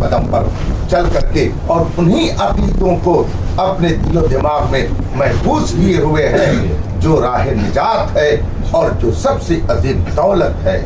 قدم پر چل کر کے اور انہی عقیدوں کو اپنے دل و دماغ میں محفوظ کیے ہوئے ہیں جو راہ نجات ہے اور جو سب سے عظیم دولت ہے.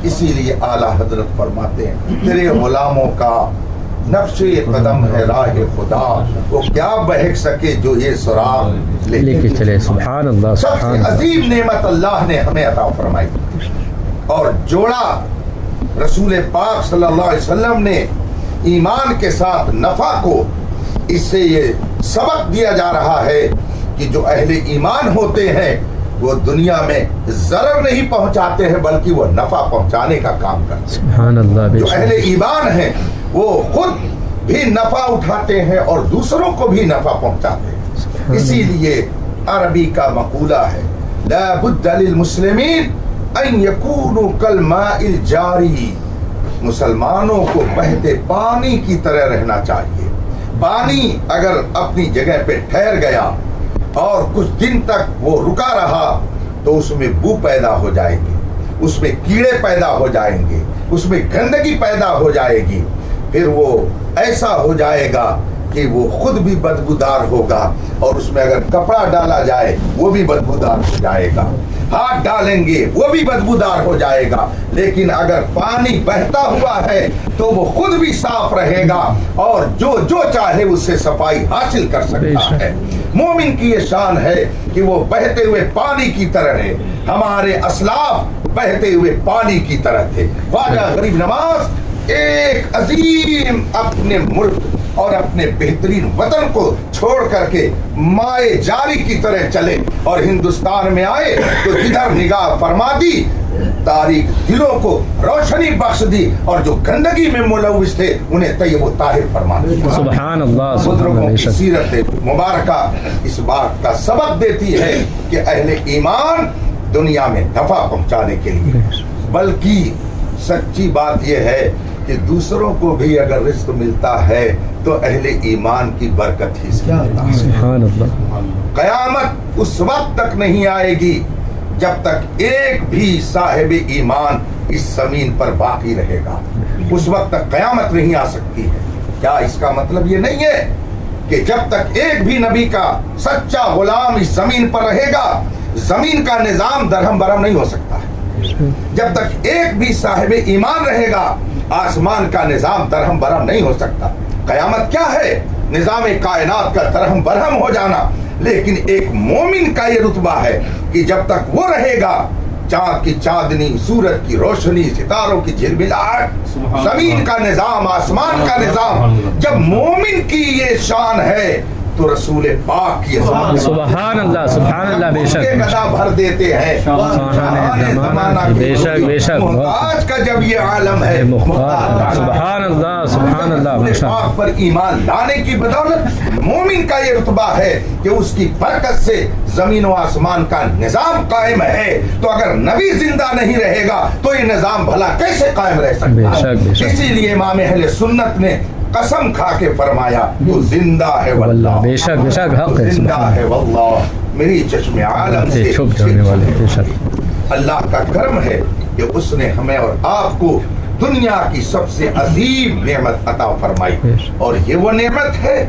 اسی لیے اعلیٰ حضرت فرماتے ہیں تیرے غلاموں کا نقش قدم ہے راہ خدا، وہ کیا بہک سکے جو یہ سراغ لے کے چلے. سبحان اللہ. سب سے عظیم نعمت اللہ نے ہمیں عطا فرمائی اور جوڑا رسول پاک صلی اللہ علیہ وسلم نے ایمان کے ساتھ نفع کو. اس سے یہ سبق دیا جا رہا ہے کہ جو اہل ایمان ہوتے ہیں وہ دنیا میں ضرر نہیں پہنچاتے ہیں بلکہ وہ نفع پہنچانے کا کام کرتے ہیں. سبحان اللہ. جو اہل ایمان ہیں وہ خود بھی نفع اٹھاتے ہیں اور دوسروں کو بھی نفع پہنچاتے ہیں. اسی لیے عربی کا مقولہ ہے لا بد للمسلمین ان یکونوا کالماء الجاری. مسلمانوں کو بہتے پانی کی طرح رہنا چاہیے. پانی اگر اپنی جگہ پہ ٹھہر گیا اور کچھ دن تک وہ رکا رہا تو اس میں بو پیدا ہو جائے گی، اس میں کیڑے پیدا ہو جائیں گے، اس میں گندگی پیدا ہو جائے گی. پھر وہ ایسا ہو جائے گا کہ وہ خود بھی بدبودار ہوگا اور اس میں اگر کپڑا ڈالا جائے وہ بھی بدبودار ہو جائے گا، ہاتھ ڈالیں گے وہ بھی بدبودار ہو جائے گا. لیکن اگر پانی بہتا ہوا ہے تو وہ خود بھی صاف رہے گا اور جو چاہے اس سے صفائی حاصل کر سکتا ہے. مومن کی یہ شان ہے کہ وہ بہتے ہوئے پانی کی طرح ہے. ہمارے اسلاف بہتے ہوئے پانی کی طرح تھے. خواجہ غریب نواز ایک عظیم اپنے ملک اور اپنے بہترین وطن کو چھوڑ کر کے مائے جاری کی طرح چلے اور ہندوستان میں آئے تو جدھر نگاہ فرما دی تاریخ دلوں کو روشنی بخش دی اور جو گندگی میں ملوث تھے انہیں طیب و طاہر فرما دیا. سبحان اللہ. بزرگوں کی سیرت مبارکہ اس بات کا سبق دیتی ہے کہ اہل ایمان دنیا میں نفع پہنچانے کے لیے، بلکہ سچی بات یہ ہے کہ دوسروں کو بھی اگر رزق ملتا ہے تو اہل ایمان کی برکت ہی سے ملتا ہے. سبحان اللہ. قیامت اس وقت تک نہیں آئے گی جب تک ایک بھی صاحب ایمان اس زمین پر باقی رہے گا. اس وقت تک قیامت نہیں آ سکتی ہے. کیا اس کا مطلب یہ نہیں ہے کہ جب تک ایک بھی نبی کا سچا غلام اس زمین پر رہے گا زمین کا نظام درہم برہم نہیں ہو سکتا ہے؟ جب تک ایک بھی صاحب ایمان رہے گا آسمان کا نظام درہم برہم نہیں ہو سکتا. قیامت کیا ہے؟ نظام کائنات کا درہم برہم ہو جانا. لیکن ایک مومن کا یہ رتبہ ہے کہ جب تک وہ رہے گا چاند کی چاندنی، سورج کی روشنی، ستاروں کی جھلملاہٹ، زمین کا نظام، آسمان کا نظام، جب مومن کی یہ شان ہے تو رسول پاک کی سبحان اللہ. سبحان اللہ. بے شک گدا بھر دیتے ہیں. بے شک بے شک. آج کا جب یہ عالم ہے سبحان اللہ. سبحان اللہ. پاک پر ایمان لانے کی بدولت مومن کا یہ رتبہ ہے کہ اس کی برکت سے زمین و آسمان کا نظام قائم ہے. تو اگر نبی زندہ نہیں رہے گا تو یہ نظام بھلا کیسے قائم رہ سکتا ہے؟ اسی لیے امام اہل سنت نے قسم کھا کے فرمایا وہ زندہ ہے واللہ. بے شک بے شک. حق ہے. زندہ ہے واللہ. میری چشم عالم سے چھپ جانے والے. بے شک. اللہ کا کرم ہے کہ اس نے ہمیں اور آپ کو دنیا کی سب سے عظیم نعمت عطا فرمائی. اور یہ وہ نعمت ہے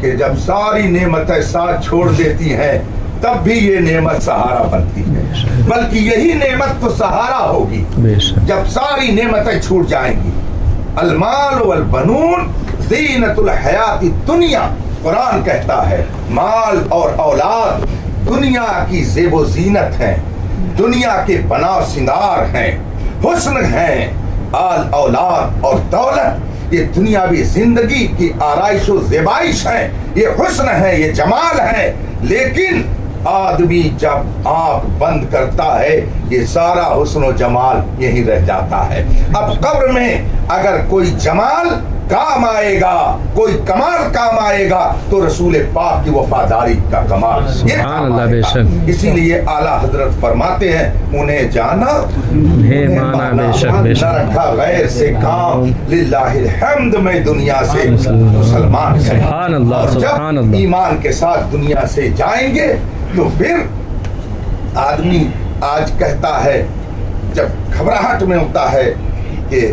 کہ جب ساری نعمتیں ساتھ چھوڑ دیتی ہیں تب بھی یہ نعمت سہارا بنتی ہے. بلکہ یہی نعمت تو سہارا ہوگی جب ساری نعمتیں چھوٹ جائیں گی. المال والبنون زینت الحیات الدنیا. قرآن کہتا ہے مال اور اولاد دنیا کی زیب و زینت ہیں، دنیا کے بنا و سنگار ہیں، حسن ہیں. آل اولاد اور دولت یہ دنیاوی زندگی کی آرائش و زیبائش ہیں، یہ حسن ہے، یہ جمال ہے. لیکن آدمی جب آنکھ بند کرتا ہے یہ سارا حسن و جمال یہیں رہ جاتا ہے. اب قبر میں اگر کوئی جمال کام آئے گا، کوئی کمال کام آئے گا تو رسول پاک کی وفاداری کا کمال یہ کام آئے گا. اسی لیے اعلیٰ حضرت فرماتے ہیں انہیں جانا نہ رکھا غیر سے کام، للہ الحمد میں دنیا سے مسلمان سے. اور جب ایمان کے ساتھ دنیا سے جائیں گے تو پھر آدمی آج کہتا ہے جب گھبراہٹ میں ہوتا ہے کہ